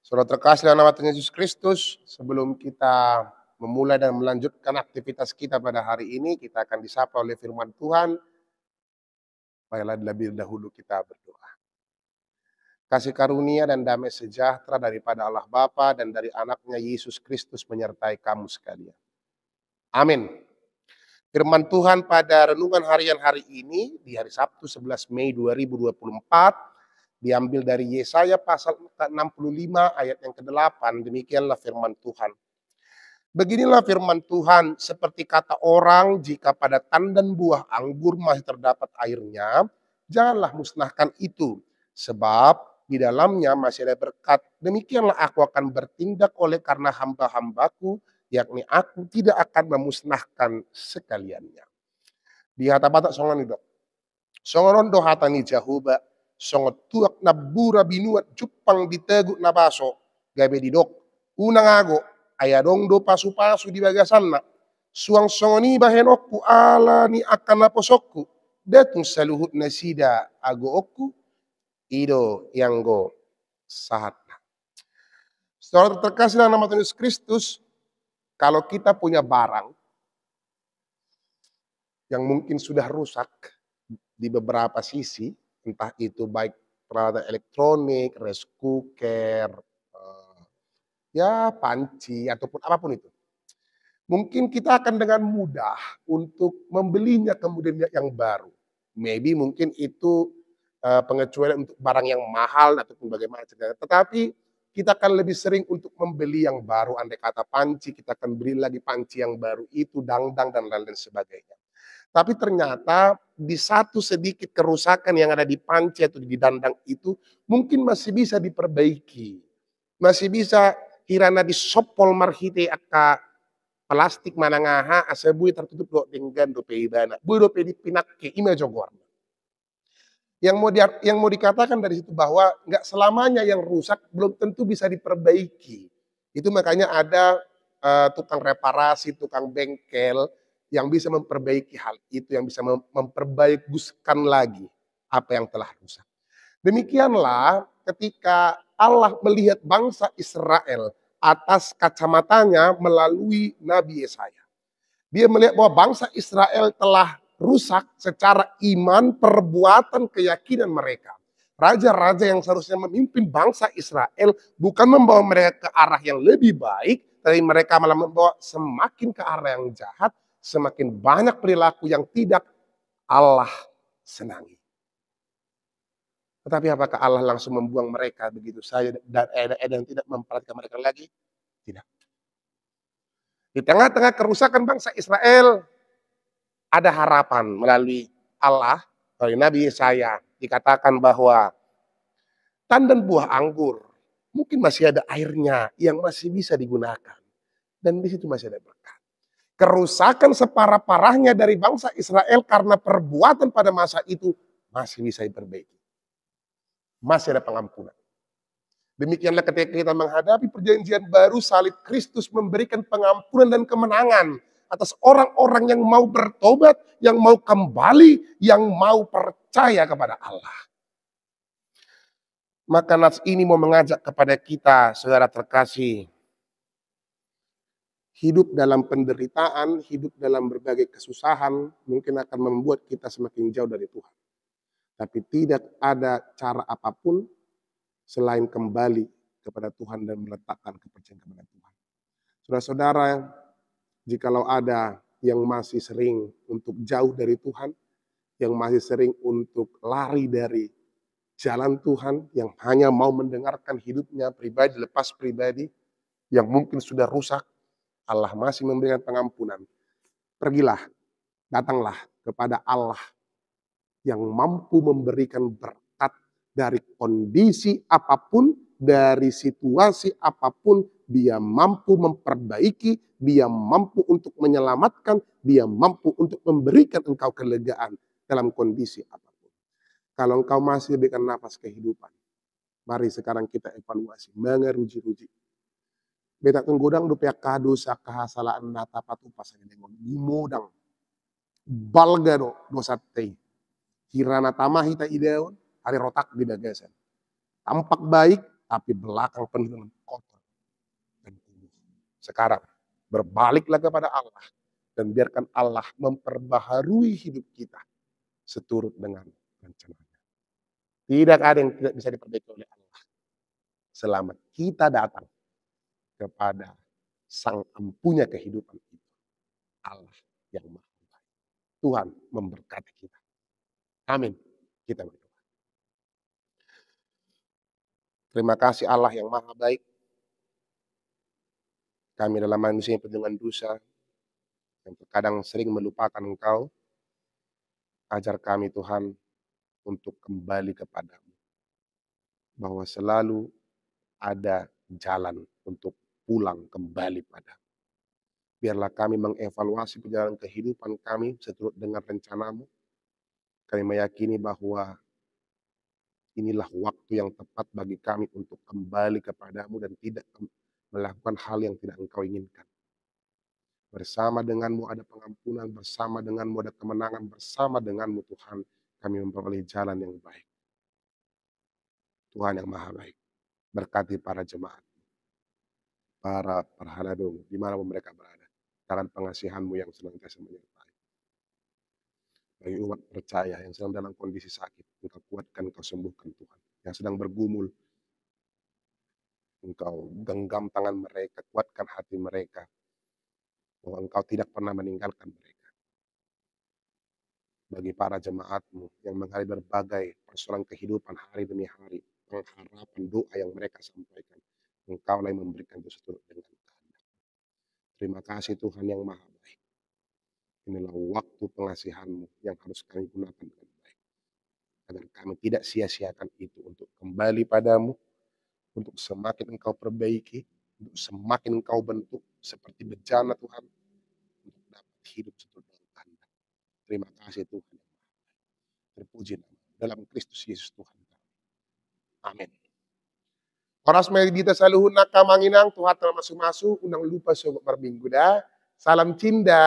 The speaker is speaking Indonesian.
Saudara terkasih dalam nama Tuhan Yesus Kristus, sebelum kita memulai dan melanjutkan aktivitas kita pada hari ini, kita akan disapa oleh firman Tuhan. Baiklah, lebih dahulu kita berdoa. Kasih karunia dan damai sejahtera daripada Allah Bapa dan dari anaknya Yesus Kristus menyertai kamu sekalian. Amin. Firman Tuhan pada renungan harian hari ini, di hari Sabtu 11 Mei 2024, diambil dari Yesaya pasal 65 ayat yang ke-8, demikianlah firman Tuhan. Beginilah firman Tuhan, seperti kata orang, jika pada tandan buah anggur masih terdapat airnya, janganlah musnahkan itu, sebab di dalamnya masih ada berkat. Demikianlah aku akan bertindak oleh karena hamba-hambaku, yakni aku tidak akan memusnahkan sekaliannya. Di hata-bata songon itu, songon do hatani jahuba, songot tuak na bura binuat cupang diteguk na baso, gabe didok, unang ago, ayadong do pasu-pasu di bagasan na, suang songoni bahenokku ala ni akan naposokku, datung saluhut na sida ago okku, ido yang go sahat. Saudara terkasih dalam nama Tuhan Yesus Kristus, kalau kita punya barang yang mungkin sudah rusak di beberapa sisi, entah itu baik peralatan elektronik, rice cooker, ya panci, ataupun apapun itu. Mungkin kita akan dengan mudah untuk membelinya kemudian yang baru. Maybe mungkin itu pengecualian untuk barang yang mahal ataupun bagaimana. Tetapi kita akan lebih sering untuk membeli yang baru. Andai kata panci, kita akan beli lagi panci yang baru itu, dangdang dan lain-lain sebagainya. Tapi ternyata di satu sedikit kerusakan yang ada di panci atau di dandang itu mungkin masih bisa diperbaiki. Masih bisa hirana disopol marhite aka plastik manangaha asebui tertutup do dengan do peibana. Bui do dipinakke ima jogorna. Yang mau dikatakan dari situ bahwa nggak selamanya yang rusak belum tentu bisa diperbaiki. Itu makanya ada tukang reparasi, tukang bengkel yang bisa memperbaiki hal itu, yang bisa memperbaikuskan lagi apa yang telah rusak. Demikianlah ketika Allah melihat bangsa Israel atas kacamatanya melalui Nabi Yesaya. Dia melihat bahwa bangsa Israel telah rusak secara iman, perbuatan, keyakinan mereka. Raja-raja yang seharusnya memimpin bangsa Israel bukan membawa mereka ke arah yang lebih baik, tapi mereka malah membawa semakin ke arah yang jahat, semakin banyak perilaku yang tidak Allah senangi. Tetapi apakah Allah langsung membuang mereka begitu saja dan tidak memperhatikan mereka lagi? Tidak. Di tengah-tengah kerusakan bangsa Israel, ada harapan melalui Allah, melalui Nabi Yesaya, dikatakan bahwa tandan buah anggur mungkin masih ada airnya yang masih bisa digunakan. Dan di situ masih ada berkat. Kerusakan separah-parahnya dari bangsa Israel karena perbuatan pada masa itu masih bisa diperbaiki. Masih ada pengampunan. Demikianlah ketika kita menghadapi perjanjian baru, salib Kristus memberikan pengampunan dan kemenangan atas orang-orang yang mau bertobat, yang mau kembali, yang mau percaya kepada Allah. Maka nats ini mau mengajak kepada kita, saudara terkasih, hidup dalam penderitaan, hidup dalam berbagai kesusahan, mungkin akan membuat kita semakin jauh dari Tuhan. Tapi tidak ada cara apapun selain kembali kepada Tuhan dan meletakkan kepercayaan kepada Tuhan. Saudara-saudara, jikalau ada yang masih sering untuk jauh dari Tuhan, yang masih sering untuk lari dari jalan Tuhan, yang hanya mau mendengarkan hidupnya pribadi, lepas pribadi, yang mungkin sudah rusak, Allah masih memberikan pengampunan. Pergilah, datanglah kepada Allah yang mampu memberikan berkat dari kondisi apapun, dari situasi apapun, dia mampu memperbaiki, dia mampu untuk menyelamatkan, dia mampu untuk memberikan engkau kelegaan dalam kondisi apapun. Kalau engkau masih diberikan nafas kehidupan, mari sekarang kita evaluasi, mengeruji-ruji. Beta tunggodang dupea kado sakahasalaan natapatu pasang dengan gimodang balga dosa tei. Hirana tamah hita ideon, hari rotak di bagasan. Tampak baik, tapi belakang penuh dengan kotor dan kumuh. Sekarang berbaliklah kepada Allah dan biarkan Allah memperbaharui hidup kita seturut dengan rencananya. Tidak ada yang tidak bisa diperbaiki oleh Allah selama kita datang kepada Sang Empunya kehidupan itu, Allah yang Maha Baik. Tuhan memberkati kita. Amin. Kita berdoa. Terima kasih Allah yang Maha Baik. Kami adalah manusia yang penuh dengan dosa, yang terkadang sering melupakan Engkau. Ajar kami Tuhan untuk kembali kepadamu. Bahwa selalu ada jalan untuk pulang kembali padamu. Biarlah kami mengevaluasi perjalanan kehidupan kami seturut dengan rencanamu. Kami meyakini bahwa inilah waktu yang tepat bagi kami untuk kembali kepadamu dan tidak melakukan hal yang tidak Engkau inginkan. Bersama denganmu ada pengampunan, bersama denganmu ada kemenangan, bersama denganmu Tuhan kami memperoleh jalan yang baik. Tuhan yang Maha Baik, berkati para jemaat, para perhaladong, dimanapun mereka berada. Tangan pengasihanmu yang senantiasa menyertai. Bagi umat percaya yang sedang dalam kondisi sakit, Engkau kuatkan, Engkau sembuhkan Tuhan. Yang sedang bergumul, Engkau genggam tangan mereka, kuatkan hati mereka. Bahwa Engkau tidak pernah meninggalkan mereka. Bagi para jemaatmu yang menghadapi berbagai persoalan kehidupan hari demi hari, pengharapan doa yang mereka sampaikan, Engkaulah yang memberikan itu seturut dengan kehendak. Terima kasih Tuhan yang Maha Baik. Inilah waktu pengasihanmu yang harus kami gunakan dengan baik. Agar kami tidak sia-siakan itu untuk kembali padamu, untuk semakin Engkau perbaiki, untuk semakin Engkau bentuk seperti bejana Tuhan, untuk dapat hidup seturut dengan kehendak. Terima kasih Tuhan. Terpuji dalam Kristus Yesus Tuhan. Amin. Oras medita saluhun nakamanginang Tuhan telah masuk-masuk, unang lupa sobat minggu dah. Salam cinta.